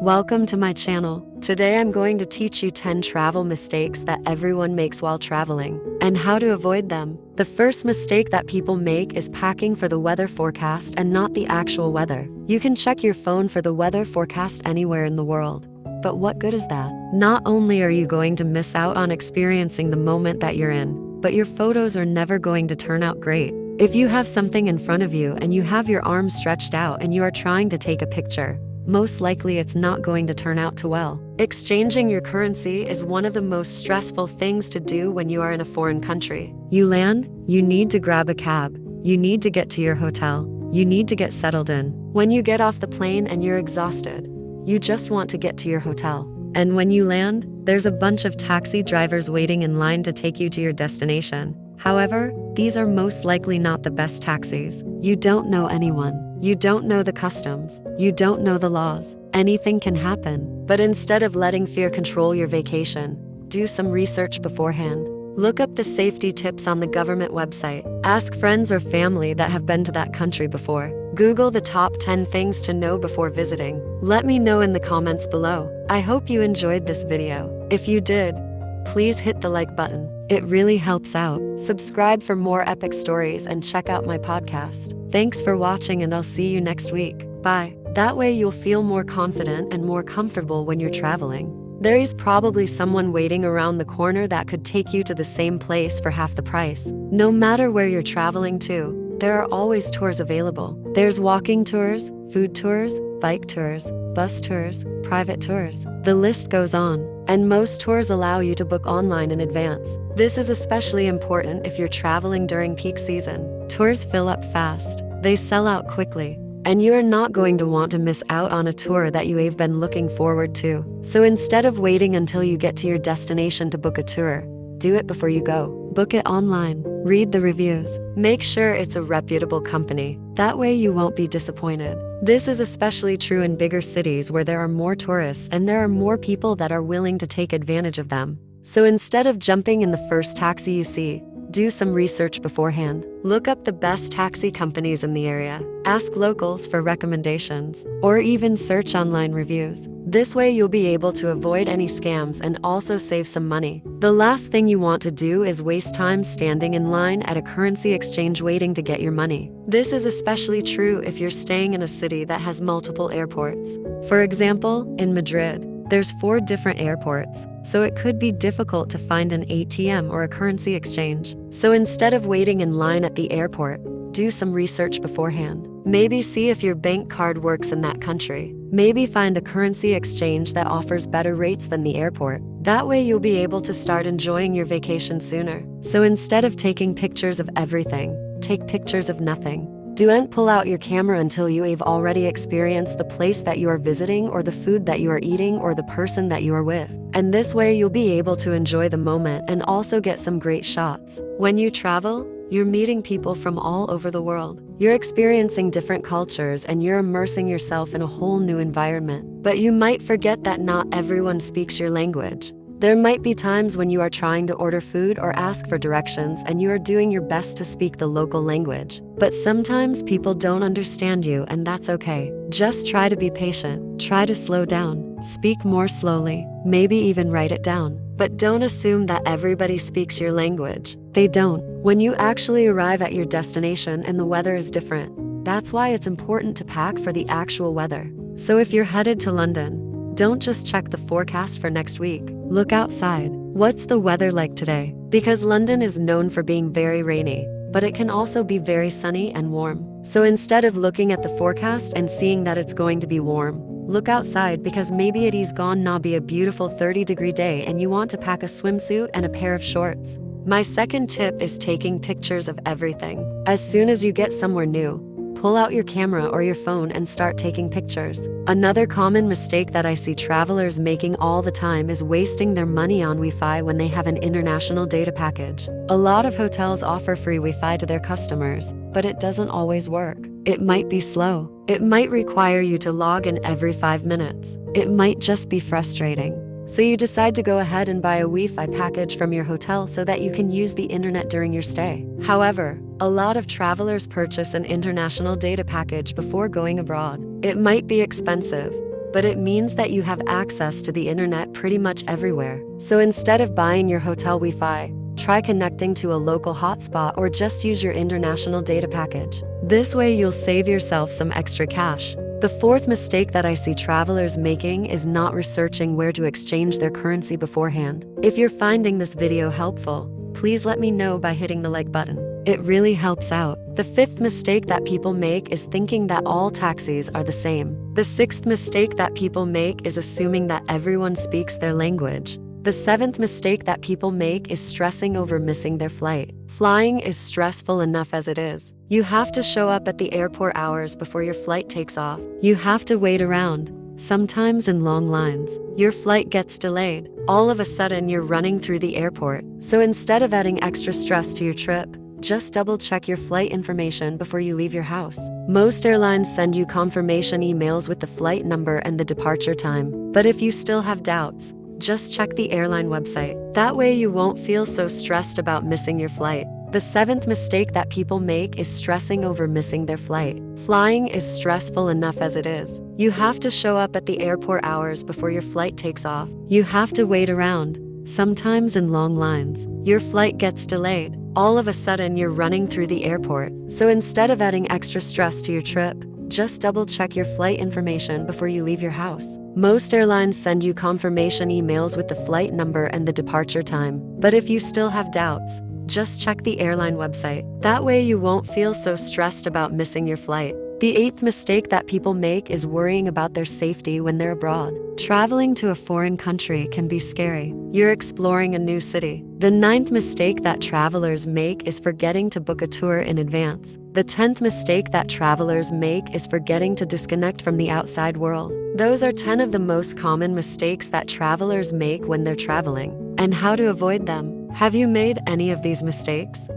welcome to my channel. Today I'm going to teach you 10 travel mistakes that everyone makes while traveling, and how to avoid them. The first mistake that people make is packing for the weather forecast and not the actual weather. You can check your phone for the weather forecast anywhere in the world. But what good is that? Not only are you going to miss out on experiencing the moment that you're in, but your photos are never going to turn out great. If you have something in front of you and you have your arms stretched out and you are trying to take a picture, most likely it's not going to turn out too well. Exchanging your currency is one of the most stressful things to do when you are in a foreign country. You land, you need to grab a cab, you need to get to your hotel, you need to get settled in. When you get off the plane and you're exhausted, you just want to get to your hotel. And when you land, there's a bunch of taxi drivers waiting in line to take you to your destination. However, these are most likely not the best taxis. You don't know anyone. You don't know the customs. You don't know the laws. Anything can happen. But instead of letting fear control your vacation, do some research beforehand. Look up the safety tips on the government website. Ask friends or family that have been to that country before. Google the top 10 things to know before visiting. Let me know in the comments below. I hope you enjoyed this video. If you did, please hit the like button. It really helps out. Subscribe for more epic stories and check out my podcast. Thanks for watching and I'll see you next week. Bye. That way you'll feel more confident and more comfortable when you're traveling. There is probably someone waiting around the corner that could take you to the same place for half the price. No matter where you're traveling to, there are always tours available. There's walking tours, food tours, bike tours, bus tours, private tours. The list goes on. And most tours allow you to book online in advance. This is especially important if you're traveling during peak season. Tours fill up fast. They sell out quickly. And you are not going to want to miss out on a tour that you have been looking forward to. So instead of waiting until you get to your destination to book a tour, do it before you go. Book it online. Read the reviews. Make sure it's a reputable company. That way you won't be disappointed. This is especially true in bigger cities where there are more tourists and there are more people that are willing to take advantage of them. So instead of jumping in the first taxi you see, do some research beforehand. Look up the best taxi companies in the area. Ask locals for recommendations, or even search online reviews. This way you'll be able to avoid any scams and also save some money. The last thing you want to do is waste time standing in line at a currency exchange waiting to get your money. This is especially true if you're staying in a city that has multiple airports. For example, in Madrid, there's 4 different airports, so it could be difficult to find an ATM or a currency exchange. So instead of waiting in line at the airport, do some research beforehand. Maybe see if your bank card works in that country. Maybe find a currency exchange that offers better rates than the airport. That way you'll be able to start enjoying your vacation sooner. So instead of taking pictures of everything, take pictures of nothing. Don't pull out your camera until you have already experienced the place that you are visiting or the food that you are eating or the person that you are with. And this way you'll be able to enjoy the moment and also get some great shots. When you travel, you're meeting people from all over the world. You're experiencing different cultures and you're immersing yourself in a whole new environment. But you might forget that not everyone speaks your language. There might be times when you are trying to order food or ask for directions and you are doing your best to speak the local language. But sometimes people don't understand you and that's okay. Just try to be patient, try to slow down, speak more slowly, maybe even write it down. But don't assume that everybody speaks your language. They don't. When you actually arrive at your destination and the weather is different, that's why it's important to pack for the actual weather. So if you're headed to London, don't just check the forecast for next week. Look outside. What's the weather like today? Because London is known for being very rainy, but it can also be very sunny and warm. So instead of looking at the forecast and seeing that it's going to be warm, look outside because maybe it is gonna be a beautiful 30-degree day and you want to pack a swimsuit and a pair of shorts. My second tip is taking pictures of everything. As soon as you get somewhere new, pull out your camera or your phone and start taking pictures. Another common mistake that I see travelers making all the time is wasting their money on Wi-Fi when they have an international data package. A lot of hotels offer free Wi-Fi to their customers, but it doesn't always work. It might be slow. It might require you to log in every 5 minutes. It might just be frustrating. So you decide to go ahead and buy a Wi-Fi package from your hotel so that you can use the internet during your stay. However, a lot of travelers purchase an international data package before going abroad. It might be expensive, but it means that you have access to the internet pretty much everywhere. So instead of buying your hotel Wi-Fi, try connecting to a local hotspot or just use your international data package. This way you'll save yourself some extra cash. The fourth mistake that I see travelers making is not researching where to exchange their currency beforehand. If you're finding this video helpful, please let me know by hitting the like button. It really helps out. The fifth mistake that people make is thinking that all taxis are the same. The sixth mistake that people make is assuming that everyone speaks their language. The seventh mistake that people make is stressing over missing their flight. Flying is stressful enough as it is. You have to show up at the airport hours before your flight takes off. You have to wait around, sometimes in long lines. Your flight gets delayed. All of a sudden, you're running through the airport. So instead of adding extra stress to your trip, just double-check your flight information before you leave your house. Most airlines send you confirmation emails with the flight number and the departure time. But if you still have doubts, just check the airline website. That way you won't feel so stressed about missing your flight. The seventh mistake that people make is stressing over missing their flight. Flying is stressful enough as it is. You have to show up at the airport hours before your flight takes off. You have to wait around, sometimes in long lines. Your flight gets delayed. All of a sudden, you're running through the airport. So instead of adding extra stress to your trip, just double-check your flight information before you leave your house. Most airlines send you confirmation emails with the flight number and the departure time. But if you still have doubts, just check the airline website. That way you won't feel so stressed about missing your flight. The eighth mistake that people make is worrying about their safety when they're abroad. Traveling to a foreign country can be scary. You're exploring a new city. The ninth mistake that travelers make is forgetting to book a tour in advance. The 10th mistake that travelers make is forgetting to disconnect from the outside world. Those are 10 of the most common mistakes that travelers make when they're traveling, and how to avoid them. Have you made any of these mistakes?